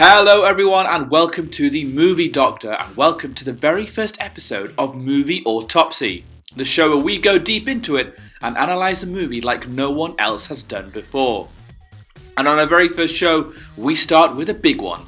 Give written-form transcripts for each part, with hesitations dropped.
Hello everyone and welcome to the Movie Doctor and welcome to the very first episode of Movie Autopsy, the show where we go deep into it and analyse a movie like no one else has done before. And on our very first show, we start with a big one.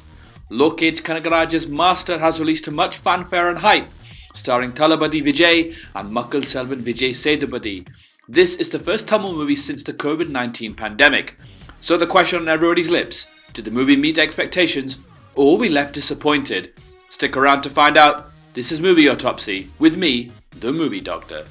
Lokesh Kanagaraj's Master has released to much fanfare and hype, starring Thalapathy Vijay and Makkal Selvan Vijay Sethupathi. This is the first Tamil movie since the COVID-19 pandemic. So the question on everybody's lips, did the movie meet expectations or were we left disappointed? Stick around to find out. This is Movie Autopsy with me, the Movie Doctor.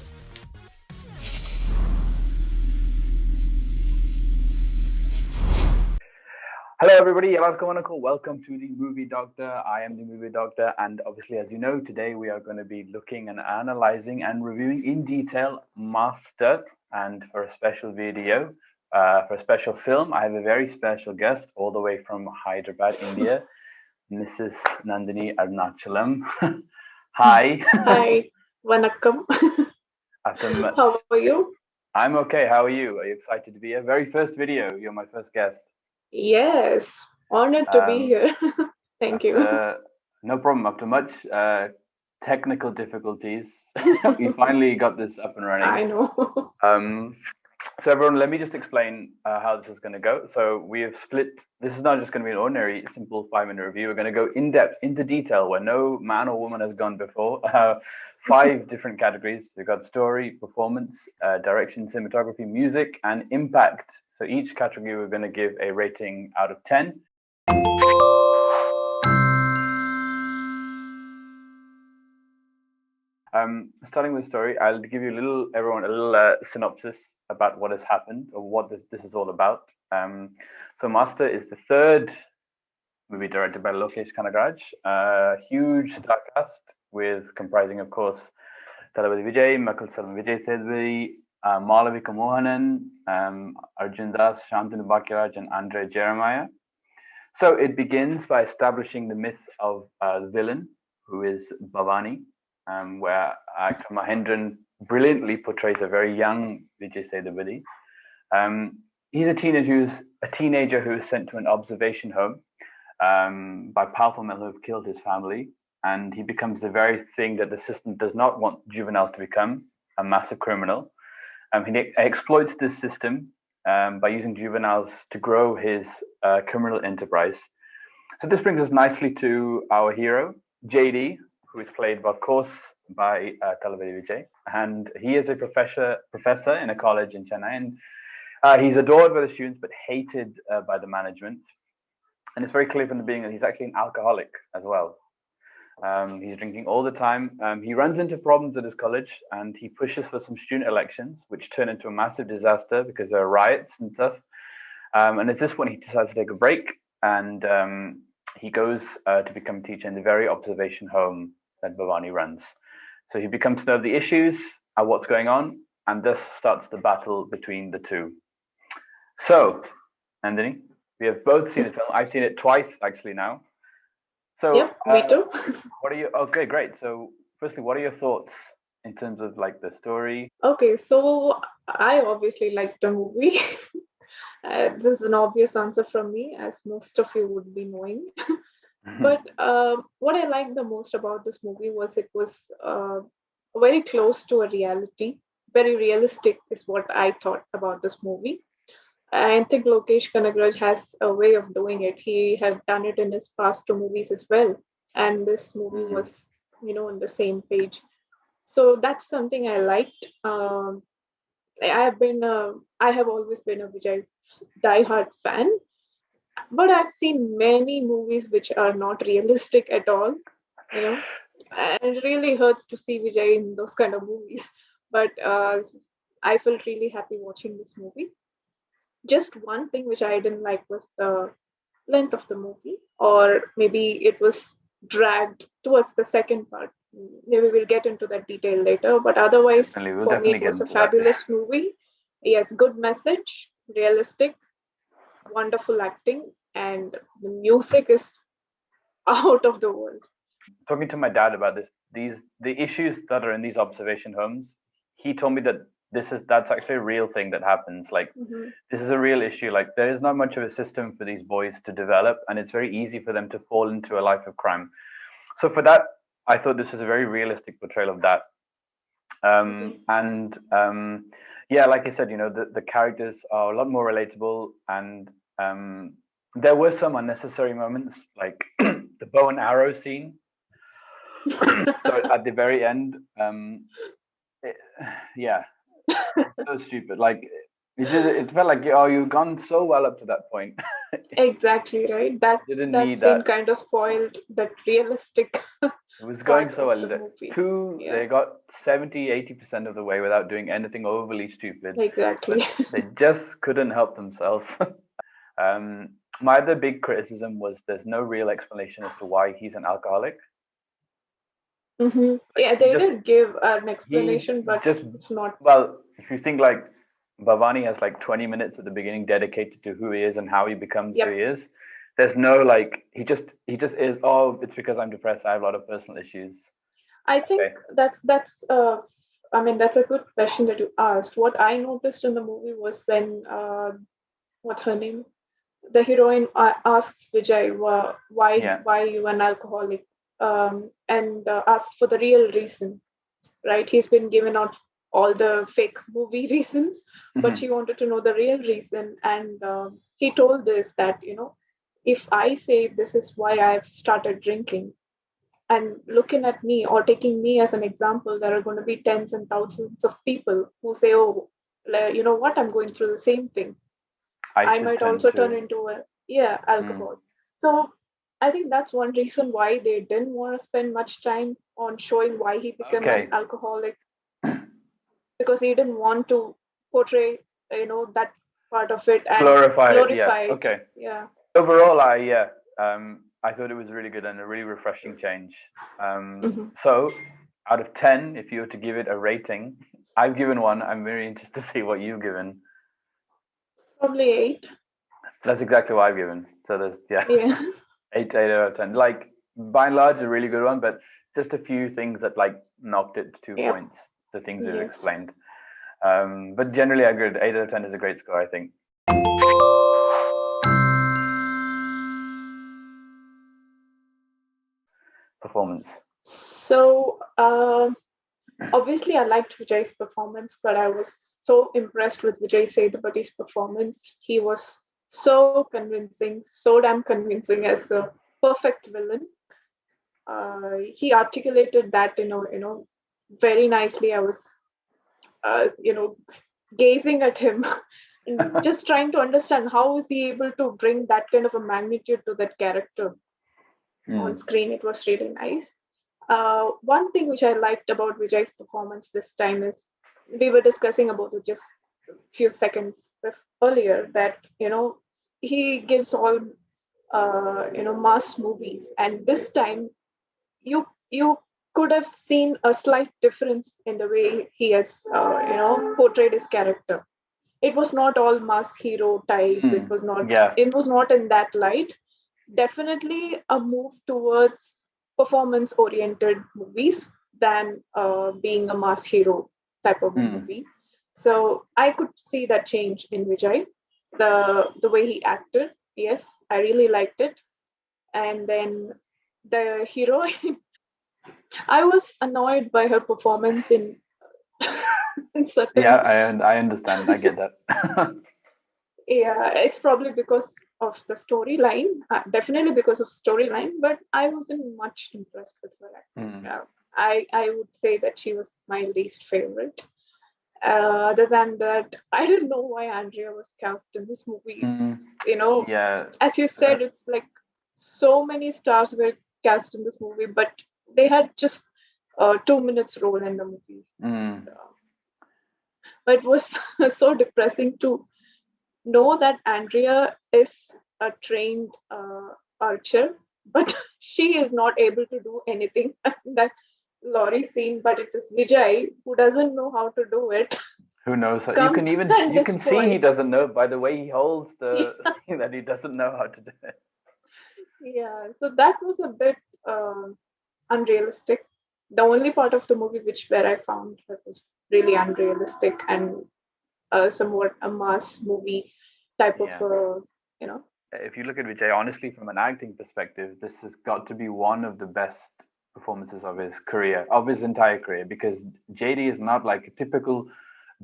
Hello everybody, welcome to the Movie Doctor. I am the Movie Doctor, and obviously as you know, today we are going to be looking and analysing and reviewing in detail Master. And for a special video, for a special film, I have a very special guest all the way from Hyderabad, India, Mrs. Nandhini Arunachalam. Hi. Hi, Vanakkam. How are you? I'm okay. How are you? Are you excited to be here? Very first video. You're my first guest. Yes, honored to be here. Thank you. No problem. After much technical difficulties, we finally got this up and running. I know. So everyone, let me just explain how this is going to go. So we have split. This is not just going to be an ordinary, simple 5-minute review. We're going to go in depth, into detail, where no man or woman has gone before. 5 different categories. We've got story, performance, direction, cinematography, music, and impact. So each category we're going to give a rating out of 10. Starting with the story, I'll give you a little synopsis about what has happened or what this is all about. So Master is the third movie directed by Lokesh Kanagaraj. Huge star cast comprising, of course, Thalapathy Vijay, Makkal Selvan Vijay Sethupathi, Malavika Mohanan, Arjun, Shanthanu, Bhagyaraj, and Andrea Jeremiah. So it begins by establishing the myth of the villain, who is Bhavani, where actor Mahendran brilliantly portrays a very young Vijay Sethupathi. He's a teenager who is sent to an observation home by powerful men who have killed his family, and he becomes the very thing that the system does not want juveniles to become, a massive criminal. He exploits this system by using juveniles to grow his criminal enterprise. So this brings us nicely to our hero, JD, who is played, of course, by Thalapathy Vijay. And he is a professor in a college in Chennai. And he's adored by the students, but hated by the management. And it's very clear from the beginning that he's actually an alcoholic as well. He's drinking all the time. He runs into problems at his college, and he pushes for some student elections, which turn into a massive disaster because there are riots and stuff. And it's this when he decides to take a break, and he goes to become a teacher in the very observation home that Bhavani runs. So he becomes to know the issues and what's going on, and this starts the battle between the two. So, Nandhini, we have both seen the film. I've seen it twice actually now. So, yeah, me too. What are you? Okay, great. So, firstly, what are your thoughts in terms of like the story? Okay, so I obviously liked the movie. This is an obvious answer from me, as most of you would be knowing. But what I liked the most about this movie was it was very close to a reality. Very realistic is what I thought about this movie. I think Lokesh Kanagaraj has a way of doing it. He had done it in his past 2 movies as well. And this movie was, on the same page. So that's something I liked. I have always been a Vijay diehard fan, but I've seen many movies which are not realistic at all, and it really hurts to see Vijay in those kind of movies. But I felt really happy watching this movie. Just one thing which I didn't like was the length of the movie, or maybe it was dragged towards the second part. Maybe we'll get into that detail later, but otherwise, for me, it was a fabulous movie. Yes, good message, realistic, wonderful acting, and the music is out of the world. Talking to my dad about the issues that are in these observation homes, he told me that that's actually a real thing that happens. Like, Mm-hmm. this is a real issue. Like, there is not much of a system for these boys to develop, and it's very easy for them to fall into a life of crime. So for that, I thought this was a very realistic portrayal of that. Mm-hmm. And yeah, like I said, the characters are a lot more relatable, and there were some unnecessary moments, like the bow and arrow scene. So at the very end, it, yeah, so stupid. Like, it felt like, oh, you've gone so well up to that point. Exactly, right. That Didn't that need scene that. kind of spoiled that realistic It was going part so of well. the movie. Yeah, They got 70-80% of the way without doing anything overly stupid, exactly. but they just couldn't help themselves. um, my other big criticism was there's no real explanation as to why he's an alcoholic. Mm-hmm. Like, Yeah, they did give an he explanation, but just, it's not. well, if you think like Bhavani has like 20 minutes at the beginning dedicated to who he is and how he becomes who Yep. he is. There's no like, he just is. Oh, it's because I'm depressed. I have a lot of personal issues. I think Okay. that's I mean that's a good question that you asked. What I noticed in the movie was when what's her name? The heroine asks Vijay, why Yeah. why you an alcoholic, and asks for the real reason. Right? He's been given out all the fake movie reasons, but she Mhm. wanted to know the real reason, and he told this that if I say this is why I've started drinking, and looking at me or taking me as an example, there are going to be tens and thousands of people who say, oh, you know what, I'm going through the same thing. I I should might tend also turn to. into a, yeah, Mm. alcohol. So I think that's one reason why they didn't want to spend much time on showing why he became an Okay. alcoholic, because he didn't want to portray, that part of it and Glorify it. Yeah. glorify it. Okay. Yeah. Overall, I thought it was really good and a really refreshing change. Hmm. So out of 10, if you were to give it a rating, I've given one. I'm very interested to see what you've given. Probably 8. That's exactly what I've given. So there's, yeah, Yeah. 8 out of 10. Like, by and large, a really good one, but just a few things that like knocked it to 2 Yep. points. The things we've Yes. explained. But generally, I agree. 8 out of 10 is a great score, I think. Performance. So obviously, I liked Vijay's performance, but I was so impressed with Vijay Sethupath's performance. He was so convincing, so damn convincing as a perfect villain. He articulated that, very nicely. I was, gazing at him and just trying to understand how is he able to bring that kind of a magnitude to that character on Mm. screen. It was really nice. One thing which I liked about Vijay's performance this time is we were discussing about it just a few seconds earlier that he gives all mass movies, and this time you could have seen a slight difference in the way he has portrayed his character. It was not all mass hero types. Mm. Yeah. It was not in that light. Definitely a move towards performance oriented movies than being a mass hero type of a Mm. movie. So I could see that change in Vijay, the way he acted. Yes, I really liked it. And then the heroine, I was annoyed by her performance in Yeah, certain. I understand. I get that. Yeah, it's probably because of the storyline, definitely because of storyline, but I wasn't much impressed with her acting. Mm. I would say that she was my least favorite. Other than that, I don't know why Andrea was cast in this movie. Mm. You know, Yeah. as you said, it's like so many stars were cast in this movie, but they had just 2 minutes role in the movie. Mm. But it was so depressing to know that Andrea is a trained archer, but she is not able to do anything in that lorry scene. But it is Vijay who doesn't know how to do it, Who knows? comes and You can see he destroys. doesn't know by the way he holds the thing that he doesn't know how to do it. Yeah, so that was a bit unrealistic. The only part of the movie which where I found that was really unrealistic and somewhat a mass movie type of Yeah. you know. If you look at Vijay, honestly, from an acting perspective, this has got to be one of the best performances of his career, of his entire career, because JD is not like a typical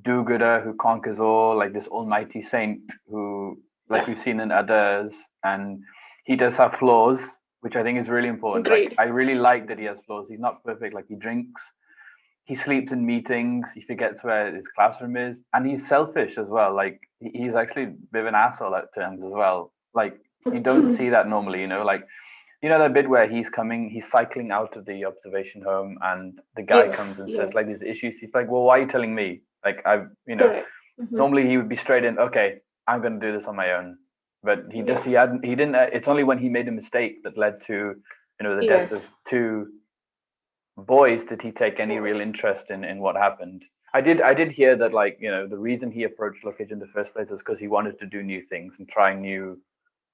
do-gooder who conquers all, like this almighty saint who, like we've seen in others, and he does have flaws, which I think is really important. Like, Great. I really like that he has flaws. He's not perfect. Like, he drinks, he sleeps in meetings, he forgets where his classroom is, and he's selfish as well. Like, he's actually a bit of an asshole at times as well. Like, you don't see that normally, like, that bit where he's cycling out of the observation home, and the guy Yes, comes and says, yes. like, there's issues. He's like, well, why are you telling me? Like, Correct. Mhm. normally he would be straight in, okay, I'm going to do this on my own. But Yes. he didn't, it's only when he made a mistake that led to, the death of Yes. two boys did he take any real Boys. interest in what happened. I did hear that, like, the reason he approached Lokesh in the first place is because he wanted to do new things and try new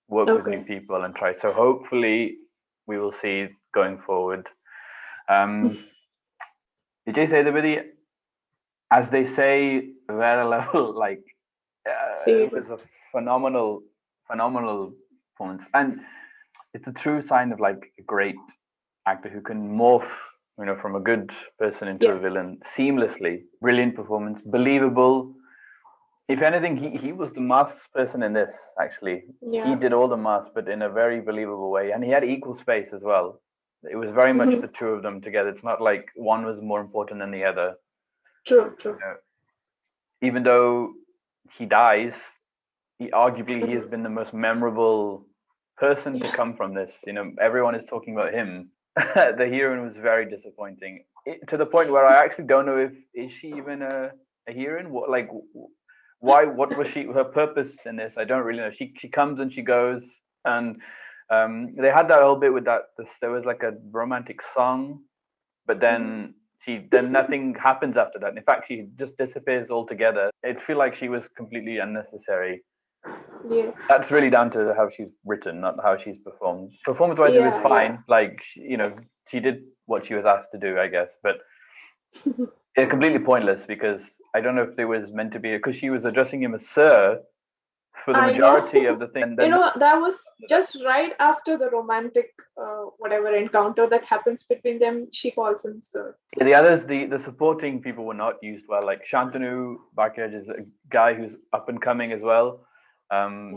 work with new Okay. people and try. So hopefully we will see going forward. Um, Vijay Sethupathi, as they say, rare level, like, it Serious. was a phenomenal performance, and it's a true sign of, like, a great actor who can morph, from a good person into Yeah. a villain seamlessly. Brilliant performance, believable. If anything, he was the mask person in this. Actually, he Yeah. did all the masks, but in a very believable way, and he had equal space as well. It was very much Mhm. the two of them together. It's not like one was more important than the other. True. True. Even though he dies, he has Mhm. been the most memorable person to Yeah. come from this. Everyone is talking about him. The heroine was very disappointing, to the point where I actually don't know if is she even a heroine. What, like, why? What was her purpose in this? I don't really know. She comes and she goes, and they had that whole bit with that. There was like a romantic song, but Mhm. then nothing happens after that. In fact, she just disappears altogether. It feel like she was completely unnecessary. Yes. That's really down to how she's written, not how she's performed. Performance-wise, it was Yeah. Yeah. fine. Like, she did what she was asked to do, I guess. But it's completely pointless because I don't know if there was meant to be, because she was addressing him as sir for the I know. majority of the thing. And then That was just right after the romantic, whatever encounter that happens between them. She calls him sir. the others, the supporting people were not used well. Like Shantanu Bhagyaraj is a guy who's up and coming as well.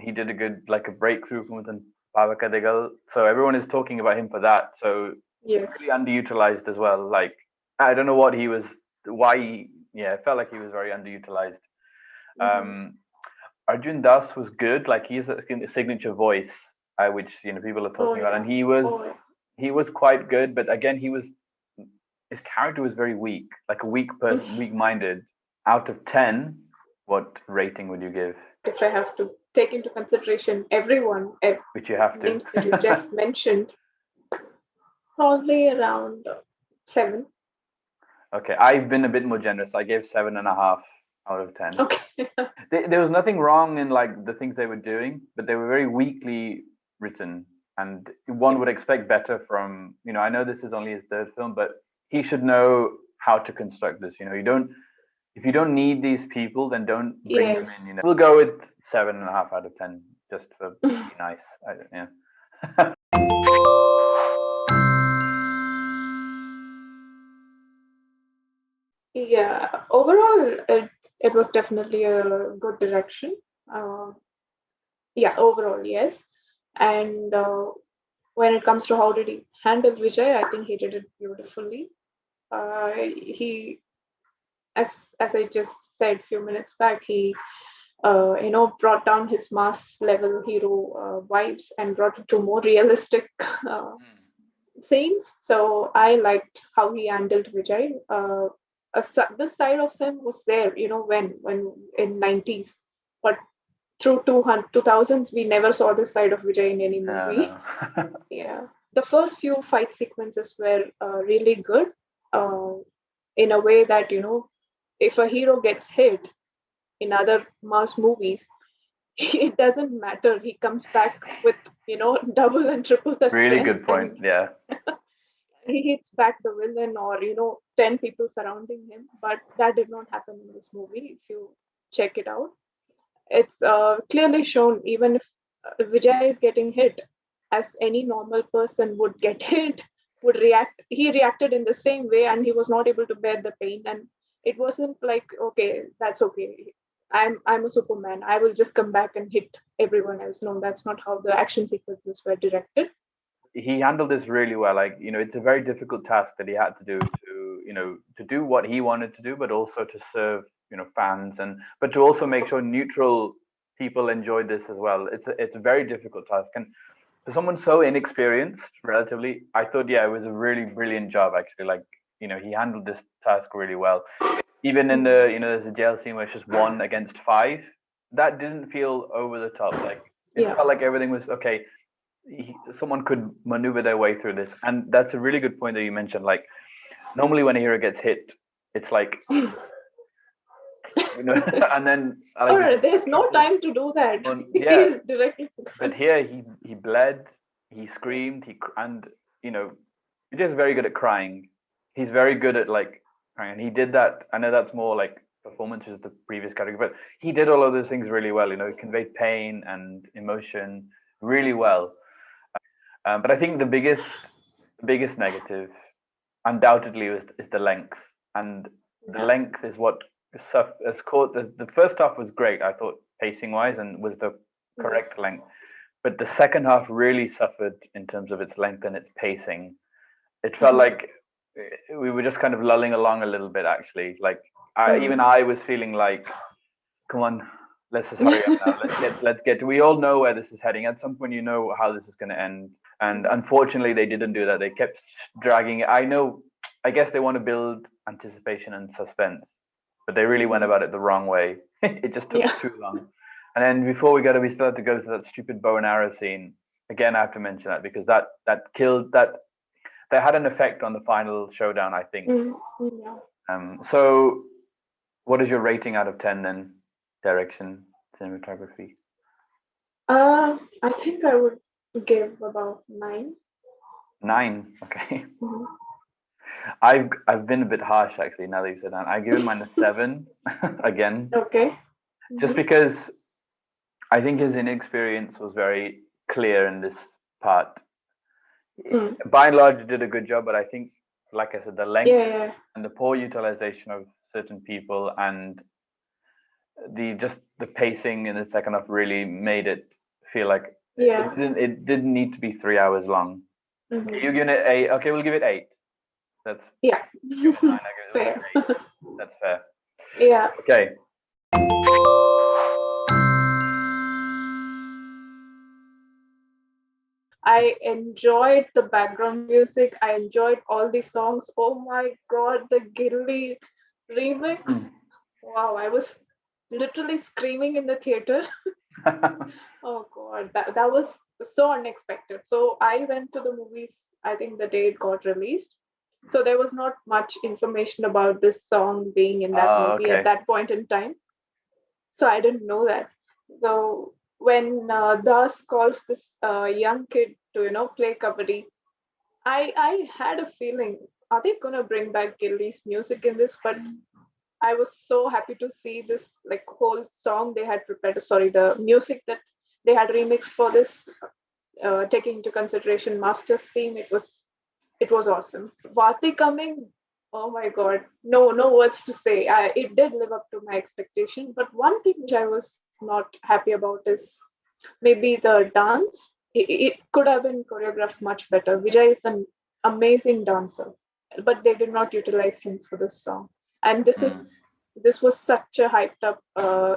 He did a good, like, a breakthrough from within Pavaka. So everyone is talking about him for that. So Yes. really underutilized as well. Like, I don't know what he was, why. Yeah, it felt like he was very underutilized. Mm-hmm. Arjun Das was good. Like, he's a signature voice, which people are Oh talking about, and yeah. he was Oh yeah. he was quite good. But again, his character was very weak, like a weak person, weak-minded. Out of 10, what rating would you give? If I have to take into consideration everyone, Which you have names that you to. just mentioned, probably around 7. Okay, I've been a bit more generous. I gave 7.5 out of 10. Okay. There was nothing wrong in, like, the things they were doing, but they were very weakly written, and one Yeah. would expect better from. I know this is only his third film, but he should know how to construct this. You don't if you don't need these people, then don't bring them Yes. in. We'll go with 7.5 out of 10, just to be nice. Yeah. Yeah. Overall, it was definitely a good direction. Uh, yeah. Overall, yes. And when it comes to how did he handle Vijay, I think he did it beautifully. He, as I just said few minutes back, he brought down his mass level hero vibes and brought it to more realistic scenes. So I liked how he handled Vijay. This side of him was there, when in 90s, but through 2000s, we never saw this side of Vijay in any No, movie. no. Yeah, the first few fight sequences were really good, uh, in a way that if a hero gets hit in other mass movies, it doesn't matter. He comes back with double and triple the Really strength, good point. and Yeah. he hits back the villain, or 10 people surrounding him. But that did not happen in this movie. If you check it out, it's clearly shown. Even if Vijay is getting hit, as any normal person would get hit, would react. He reacted in the same way, and he was not able to bear the pain. And it wasn't like, okay, that's okay. I'm a Superman. I will just come back and hit everyone else. No, that's not how the action sequences were directed. He handled this really well. Like, it's a very difficult task that he had to do to do what he wanted to do, but also to serve, fans, and but to also make sure neutral people enjoyed this as well. It's a very difficult task. And for someone so inexperienced, relatively, I thought, yeah, it was a really brilliant job, actually. Like, he handled this task really well. Even in there's a jail scene where it's just 1 against 5. That didn't feel over the top. Like, it Yeah. felt like everything was okay. Someone could maneuver their way through this, and that's a really good point that you mentioned. Like, normally when a hero gets hit, it's like, and then There's no time to do that. Yeah, He's directly. but here he bled, he screamed, and Vijay's very good at crying. He's very good at like crying, and he did that. I know that's more like performance is the previous category, but he did all of those things really well. He conveyed pain and emotion really well. But I think the biggest negative, undoubtedly, is the length, and the length is what has caught. The first half was great, I thought, pacing wise, and was the correct length. But the second half really suffered in terms of its length and its pacing. It felt like we were just kind of lulling along a little bit, actually. Like, even I was feeling like, come on, let's just hurry up now. Let's get. We all know where this is heading. At some point, you know how this is going to end. And unfortunately, they didn't do that. They kept dragging it. I guess they want to build anticipation and suspense, but they really went about it the wrong way. It just took too long. And then before we still had to go to that stupid bow and arrow scene. Again, I have to mention that because that killed that. That had an effect on the final showdown, I think. So, what is your rating out of 10 then? Direction, cinematography. I think I would give about 9. 9, okay. I've been a bit harsh, actually, now that you said that. I give him mine a 7 again. Okay. Just because I think his inexperience was very clear in this part. By and large, he did a good job, but I think, like I said, the length and the poor utilization of certain people and the pacing in the second half really made it feel like it didn't need to be 3 hours long. You give it 8. Okay, we'll give it 8. That's fair. That's fair. Yeah. Okay. I enjoyed the background music. I enjoyed all the songs. Oh my god, the Gilly remix. Wow, I was literally screaming in the theater. Oh god, that was so unexpected. So I went to the movies, I think the day it got released. So there was not much information about this song being in that movie at that point in time. So I didn't know that. So when Das calls this young kid to play kabaddi, I had a feeling, are they gonna bring back Gilly's music in this? But I was so happy to see this like whole song they had prepared. Sorry, the music that they had remixed for this, taking into consideration Master's theme. It was awesome. Vati coming, oh my god, no words to say. It did live up to my expectation. But one thing which I was not happy about is maybe the dance. It could have been choreographed much better. Vijay is an amazing dancer, but they did not utilize him for this song. And this was such a hyped up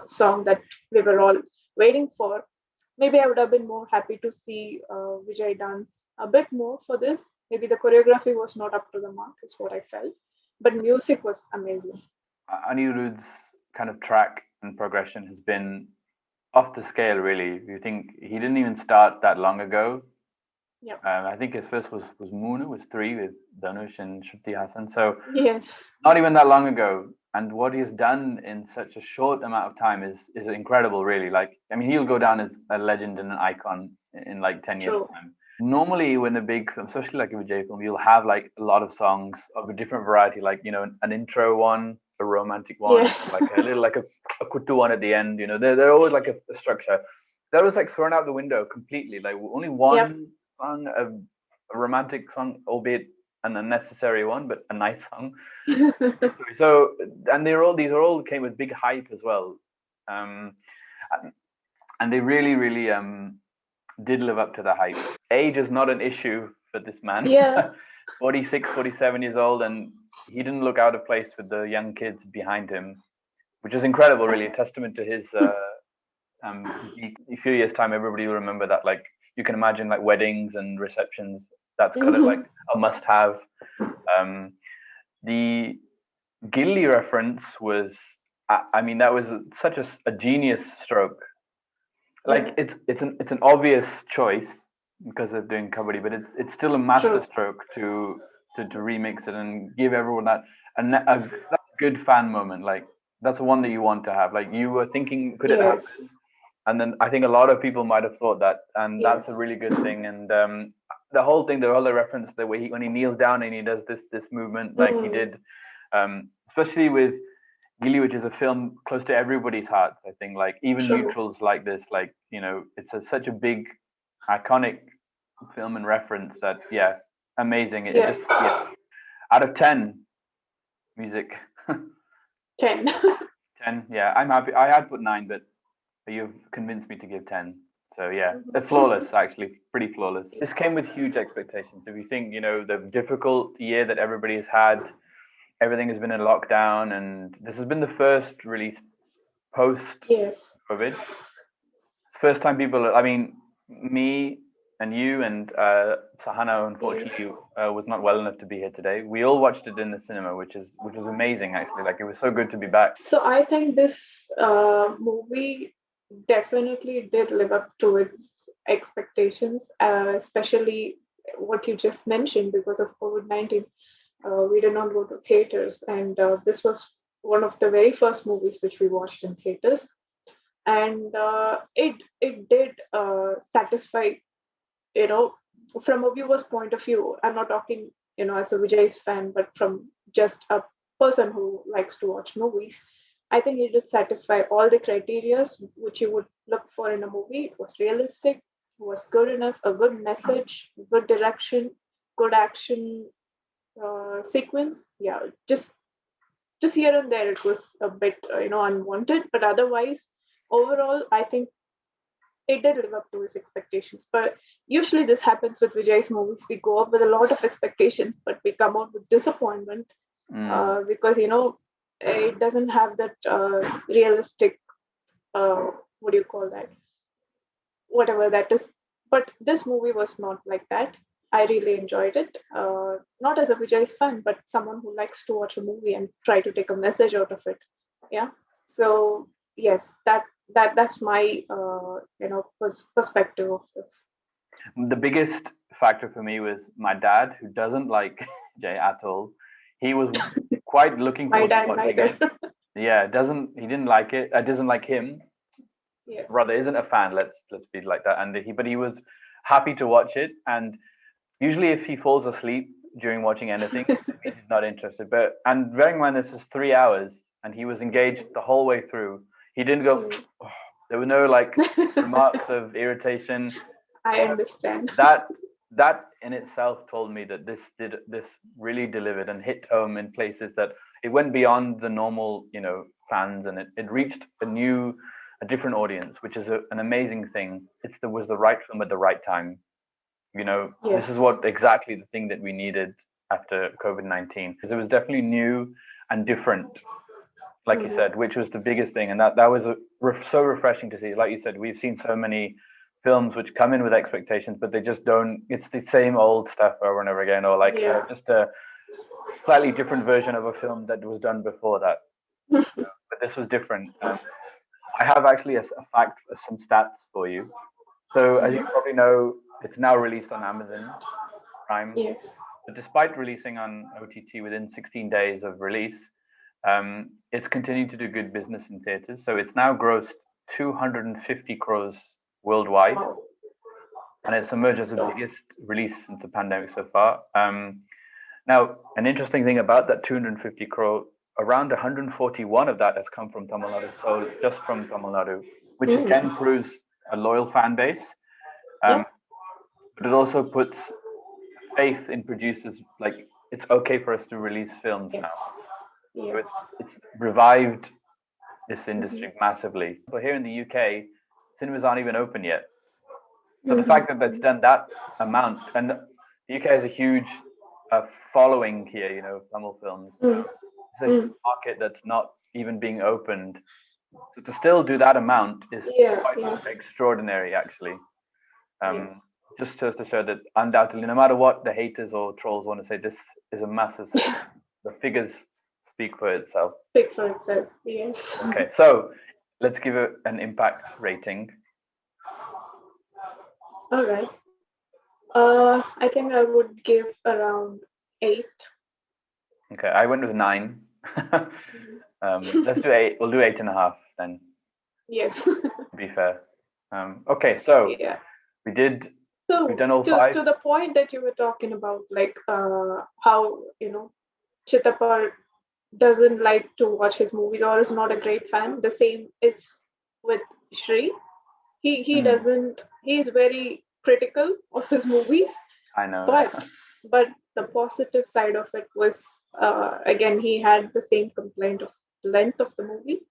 song that we were all waiting for. Maybe I would have been more happy to see Vijay dance a bit more for this. Maybe the choreography was not up to the mark, is what I felt. But music was amazing. Anirudh's kind of track and progression has been off the scale, really. You think he didn't even start that long ago. Yeah. I think his first was Moona, was 3 with Dhanush and Shruti Hassan. So yes, not even that long ago. And what he has done in such a short amount of time is incredible, really. Like, I mean, he'll go down as a legend and an icon in like 10 years' time. Normally when a big film, especially like a Vijay film, you'll have like a lot of songs of a different variety, like an intro one, a romantic one, Yes. like a little like a kuttu one at the end. They're always like a structure. That was like thrown out the window completely. Like only one Yep. song, a romantic song, albeit an unnecessary one, but a nice song. So, and these are all came with big hype as well, um, and they really, really did live up to the hype. Age is not an issue for this man. Yeah. 46, 47 years old, and he didn't look out of place with the young kids behind him, which is incredible, really, a testament to his a few years' time, everybody will remember that. Like, you can imagine, like, weddings and receptions, that's kind of like Mhm. a must have. Um, the Gilly reference was, I mean, that was such a genius stroke. Yeah. Like, it's an obvious choice because of doing comedy, but it's still a master True. stroke to remix it and give everyone that good fan moment. Like, that's one that you want to have. Like, you were thinking, could it Yes. happen? And then I think a lot of people might have thought that, and Yes. that's a really good thing. And the whole thing, the whole reference, the way when he kneels down and he does this movement like he Mm. did, especially with Gilly, which is a film close to everybody's hearts. I think, like, even True. neutrals like this, like, it's such a big, iconic film and reference that, yeah, amazing. It Yeah. just, yeah, out of 10 music. 10. 10, yeah, I'm happy. I had put 9, but you've convinced me to give 10. So yeah, it's Mhm. flawless, actually, pretty flawless. This came with huge expectations. If you think, the difficult year that everybody has had, everything has been in lockdown, and this has been the first release post Yes. COVID. First time people, I mean, me and you and Sahana, Yes. unfortunately, was not well enough to be here today. We all watched it in the cinema, which was amazing, actually. Like, it was so good to be back. So I think this movie definitely did live up to its expectations, especially what you just mentioned because of COVID-19. We did not go to theaters, and this was one of the very first movies which we watched in theaters, and it did satisfy, you know, from a viewer's point of view. I'm not talking, as a Vijay's fan, but from just a person who likes to watch movies. I think it did satisfy all the criteria which you would look for in a movie. It was realistic, it was good enough, a good message, good direction, good action sequence. Yeah, just here and there, it was a bit, unwanted, but otherwise, overall, I think it did live up to his expectations. But usually this happens with Vijay's movies. We go up with a lot of expectations, but we come out with disappointment Mm. because it doesn't have that realistic. What do you call that? Whatever that is. But this movie was not like that. I really enjoyed it. Not as a Vijay's fan, but someone who likes to watch a movie and try to take a message out of it. Yeah. So yes, that's my perspective of this. The biggest factor for me was my dad, who doesn't like Jay at all. He was quite looking My forward to dad watching neither. it. Yeah, he didn't like it. Doesn't like him. Yeah. Rather, isn't a fan. Let's be like that. But he was happy to watch it. And usually, if he falls asleep during watching anything, it means he's not interested. And bearing in mind this is 3 hours, and he was engaged the whole way through. He didn't go. Mm. Oh. There were no like remarks of irritation. I understand. that that in itself told me that this really delivered and hit home in places that it went beyond the normal fans, and it reached a different audience, which is an amazing thing. Was the right film at the right time. This is Yes. what exactly the thing that we needed after COVID-19, because it was definitely new and different, like you Mhm. said, which was the biggest thing. And that was so refreshing to see. Like you said, we've seen so many films which come in with expectations, but they just don't. It's the same old stuff over and over again, or like Yeah. just a slightly different version of a film that was done before that. But this was different. I have actually a fact, some stats for you. So as you Mhm. probably know, it's now released on Amazon Prime. Yes. But despite releasing on OTT within 16 days of release, it's continued to do good business in theaters. So it's now grossed 250 crores worldwide. Wow. and it's emerged as the biggest release since the pandemic so far. Now, an interesting thing about that 250 crore, around 141 of that has come from Tamil Nadu, so just from Tamil Nadu, which again proves a loyal fan base. But it also puts faith in producers, like it's okay for us to release films now. So it's revived this industry massively. So here in the UK, cinemas aren't even open yet. So the fact that it's done that amount, and the UK has a huge following here, you know, Tamil films. It's a market that's not even being opened. So to still do that amount is quite extraordinary, actually. Just to show that undoubtedly, no matter what the haters or trolls want to say, this is a massive success. The figures speak for itself. Speak for itself, yes. Okay, so let's give it an impact rating. All right. I think I would give around 8. Okay, I went with 9. Let's do 8. We'll do 8.5 then. Yes. To be fair. Okay, so we've done all 5. To the point that you were talking about, like how, you know, Chittappa doesn't like to watch his movies or is not a great fan. The same is with Shri. He doesn't. He's very critical of his movies. I know. But the positive side of it was again, he had the same complaint of length of the movie,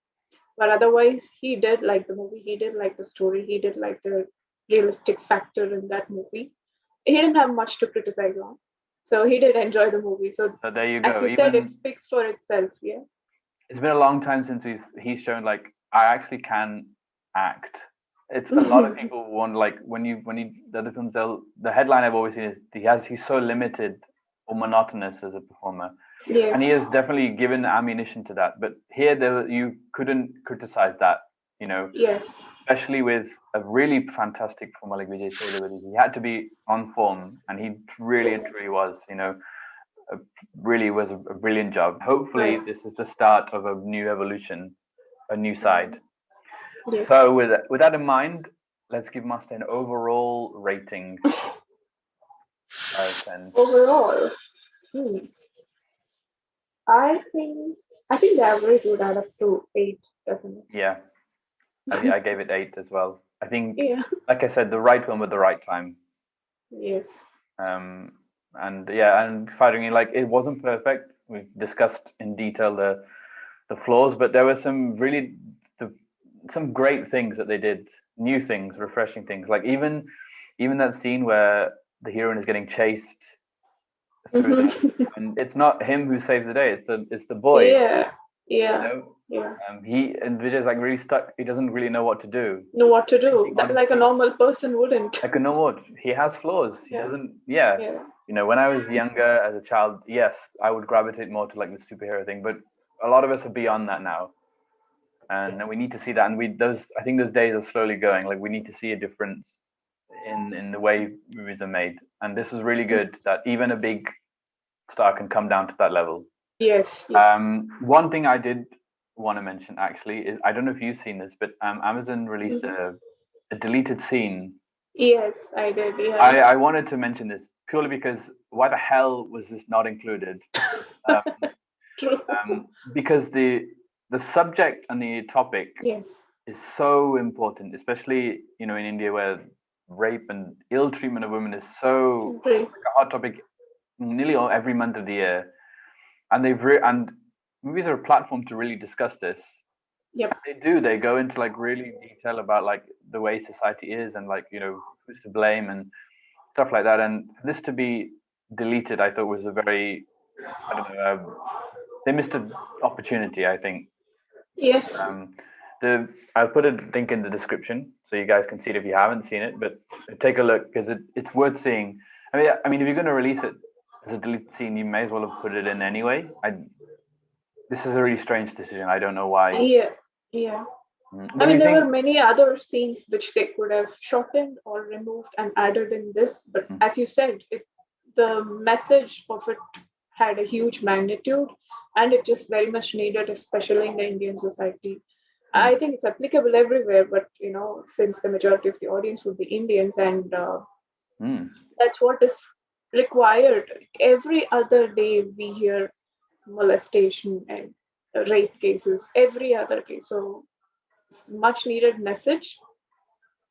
but otherwise he did like the movie. He did like the story. He did like the realistic factor in that movie. He didn't have much to criticize on, so he did enjoy the movie. So there you go. As you said, it speaks for itself. Yeah. It's been a long time since he's shown like I actually can act. It's a lot of people want, like when the other films, the headline I've always seen is he's so limited or monotonous as a performer. Yes. And he has definitely given ammunition to that. But here you couldn't criticize that, you know. Yes. Especially with a really fantastic performer like Vijay Sethupathi. He had to be on form, and he really and truly was, you know, really was a brilliant job. Hopefully this is the start of a new evolution, a new side. Yes. So with that in mind, let's give Master an overall rating. Overall, I think the average would add up to 8, definitely. Yeah, I gave it 8 as well. I think, like I said, the right film at the right time. Yes. And firing like it wasn't perfect. We've discussed in detail the flaws, but there were some really some great things that they did, new things, refreshing things. Like even that scene where the heroine is getting chased through and it's not him who saves the day, it's the boy. Yeah. You know? And Vijay's like really stuck. He doesn't really know what to do. Like a normal person wouldn't. Like a normal, he has flaws. He doesn't. Yeah. You know, when I was younger as a child, yes, I would gravitate more to like the superhero thing. But a lot of us are beyond that now, and we need to see that. And I think those days are slowly going. Like we need to see a difference in the way movies are made. And this is really good that even a big star can come down to that level. Yes. One thing I did want to mention actually is, I don't know if you've seen this, but Amazon released a deleted scene. Yes, I did. Yeah. I wanted to mention this purely because why the hell was this not included? True. Because the subject and the topic is so important, especially in India where rape and ill treatment of women is so like a hot topic nearly every month of the year. And and movies are a platform to really discuss this. Yep. They go into like really detail about like the way society is and like, who's to blame and stuff like that. And for this to be deleted, I thought was a very, they missed an opportunity, I think. Yes. I'll put a link in the description so you guys can see it if you haven't seen it, but take a look because it's worth seeing. I mean, if you're going to release it as a deleted scene, you may as well have put it in anyway. This is a really strange decision. I don't know why. Yeah. I mean, there were many other scenes which they could have shortened or removed and added in this. But as you said, the message of it had a huge magnitude and it just very much needed, especially in the Indian society. I think it's applicable everywhere, but, since the majority of the audience would be Indians and That's what is required. Every other day we hear molestation and rape cases, every other case. So much needed message.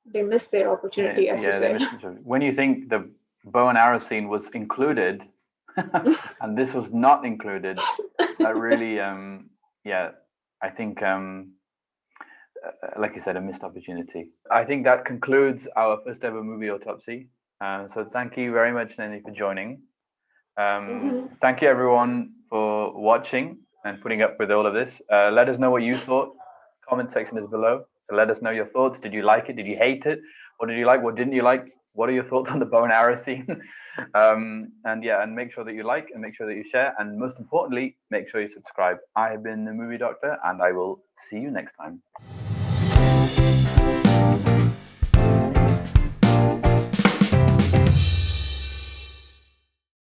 They missed their opportunity, as you Yeah, they said. missed it. When you think the bow and arrow scene was included and this was not included, that really, I think, like you said, a missed opportunity. I think that concludes our first ever movie autopsy. So thank you very much, Nandhini, for joining. Thank you, everyone, for watching and putting up with all of this. Let us know what you thought. Comment section is below. So let us know your thoughts. Did you like it? Did you hate it? What did you like? What didn't you like? What are your thoughts on the bow and arrow scene? And make sure that you like and make sure that you share. And most importantly, make sure you subscribe. I have been the Movie Doctor, and I will see you next time.